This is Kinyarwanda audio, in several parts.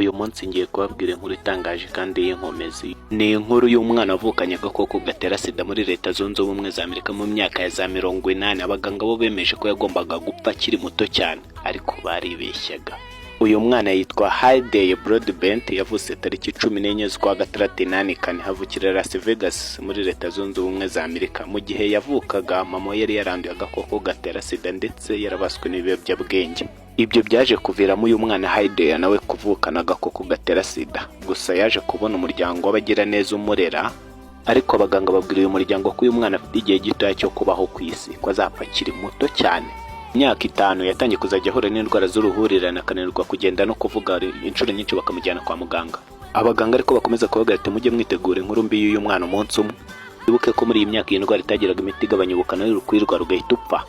Uyu munsi ngiye kubabwira inkuru itangaje kandi y'inkomezi. Ni inkuru y'umwana avukanye agakoko gatera sida muri Leta Zunze Ubumwe za Amerika mu myaka ya za 80. Abaganga bo bemeje ko yagombaga gupfa akiri muto cyane, ariko baribeshyaga. Uyu mwana yitwa Haydey Broadbent, yavutse tariki 14 z'ukwa gatandatu 1984, havukira Las Vegas muri Leta Zunze Ubumwe za Amerika. Mu gihe yavukaga, mama yari yaranduye agakoko gatera sida ndetse yarabaswe n'ibiyobyabwenge. Ibyo byaje kuviramo uyu mwana Haydey nawe kuvukana agakoko gatera sida. Gusa yaje kubona umuryango w'abagira neza umurera, ariko abaganga babwira uyu muryango ko uyu mwana afite igihe gito cyo kubaho ku isi, ko azapfa akiri muto cyane. Imyaka 5 yatangiye kuzajya ahura n'indwara z'uruhurirane, akananirwa kugenda no kuvuga, inshuro nyinshi bakamujyana kwa muganga. Abaganga ariko bakomeza kuvuga ati mujye mwitegura inkuru mbi y'uyu mwana umunsi umwe. Wibuke ko muri iyi myaka iyi ndwara itagiraga imiti igabanya ubukana y'urukwirwa rugahita upfa.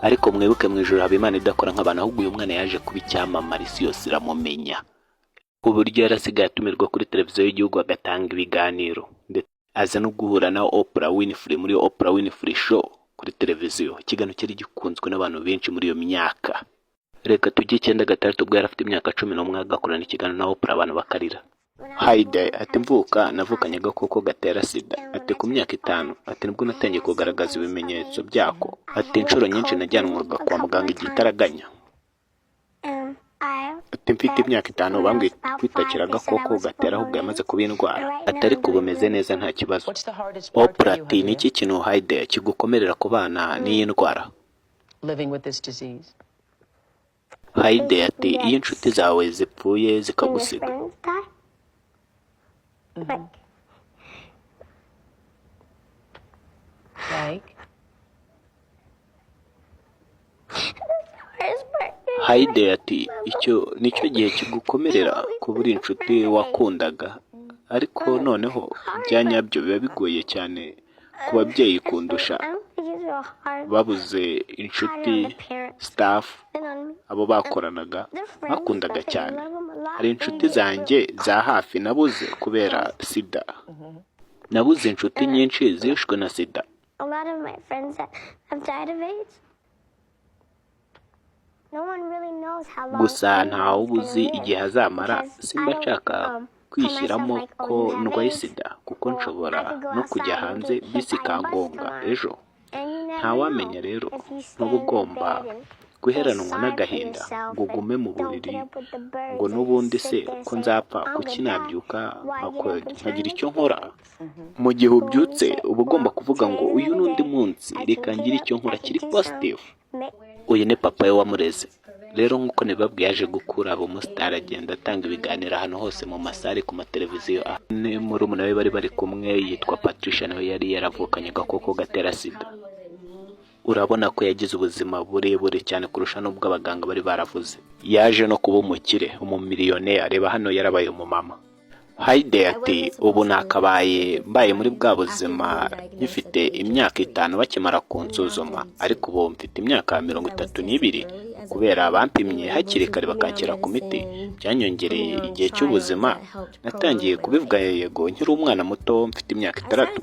Ariko mwibuke mu ijuru haba Imana idakora nk'abantu, ahubwo uyu mwana yaje kuba icyamamare, isi yose iramumenya. Ku buryo yarasigaye atumirwa kuri televiziyo y'igihugu agatanga ibiganiro, ndetse aza no guhura na Oprah Winfrey muri Oprah Winfrey Show kuri televiziyo. Ikiganiro cyari gikunzwe n'abantu benshi muri iyo myaka. Reka tujye 9 ubwo yari afite imyaka 11 agakorana ikiganiro na Oprah, abantu bakarira. Haydey ati mvuka navukanye agakoko gatera sida. Ati ku myaka 5 ati nibwo natangiye kugaragaza ibimenyetso byako. Ati inshuro nyinshi najyanwaga kwa muganga igitaraganya. Ati mfite imyaka 5 bambwiye kwitakira agakoko gatera, ahubwo yamaze kuba indwara. Ati ariko bumeze neza nta kibazo. Oprah ati niki kintu Haydey kigukomerera ku bana n'iyi ndwara? Haydey ati iyo inshuti zawe zipfuye zikagusiga. Haydey ati icyo nicyo gihe kigukomerera kubura inshuti wakundaga, ariko noneho byanyabyo biba bigoye cyane ku babyeyi kundusha. Babuze inshuti, staff, abo bakoranaga bakundaga cyane. Hari inshuti zanjye za hafi nabuze kubera sida. Nabuze inshuti nyinshi zishwe na sida. Gusa ntawe ubuzi igihe azamara. Simba nshaka kwishyiramo ko ndwaye sida, kuko nshobora no kujya hanze bisi kangonga ejo. Ntawamenya rero, n'uba ugomba guheranwa n'agahinda ngo ugume mu buriri, ngo n'ubundi se ko nzapfa kuki nabyuka nkagira icyo nkora. Mu gihe ubyutse uba ugomba kuvuga ngo uyu n'undi munsi reka ngire icyo nkora kiri positive. Uyu ni papa we wamureze. Rero nk'uko nibabwiye yaje gukura abo umustar, agenda atanga ibiganiro ahantu hose mu masare, ku mateleviziyo. Muri umuna we bari kumwe yitwa Patricia, nawe yari yaravukanye agakoko gatera sida. Urabona ko yagize ubuzima burebure cyane kurusha n'ubwo abaganga bari baravuze. Yaje no kuba umukire, umumiliyoneri. Reba hano yarabaye umumama. Haydey ati ubu nakabaye mbaye muri bwa buzima ngifite imyaka 5 bakimara kunsuzuma, ariko ubu mfite imyaka 32 kubera bampimye hakiri kare bakanshyira ku miti, byanyongereye igihe cy'ubuzima. Natangiye kubivuga yego nkiri umwana muto mfite imyaka 3.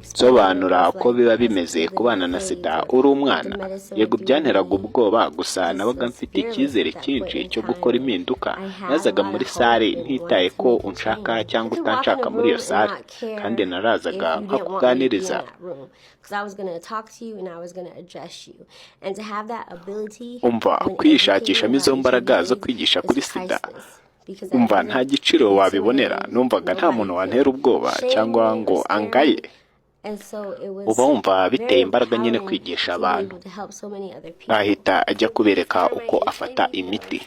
Sobanura ko biba bimeze kubana na sida uri umwana. Yego byanteraga ubwoba, gusa nabaga mfite icyizere cyinshi cyo gukora impinduka. Nazaga muri sare ntitaye ko unshaka cyangwa utanshaka muri iyo sare, kandi narazaga nkakuganiriza. Umva kwishakishamo izo mbaraga zo kwigisha kuri sida, umva nta giciro wabibonera. Numvaga nta muntu wantera ubwoba cyangwa ngo angaye. Uba wumva biteye imbaraga nyine kwigisha abantu. Ahita ajya kubereka uko afata imiti.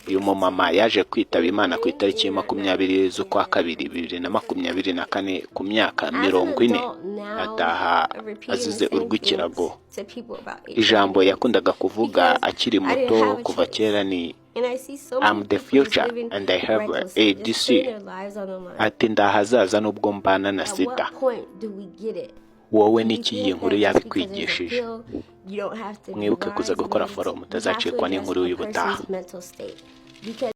Uyu mumama yaje kwitaba Imana ku itariki 20 z'ukwa kabiri 2024 ku myaka 40. Ataha azize urw'ikirago. Ijambo yakundaga kuvuga akiri muto kuva kera ni I'm the future and I have ADC. Ati ndahazaza nubwo mbana na sida. Wowe niki iyi nkuru yabikwigishije? Mwibuke kuza gukora follow mutazacikwa n'inkuru y'ubutaha.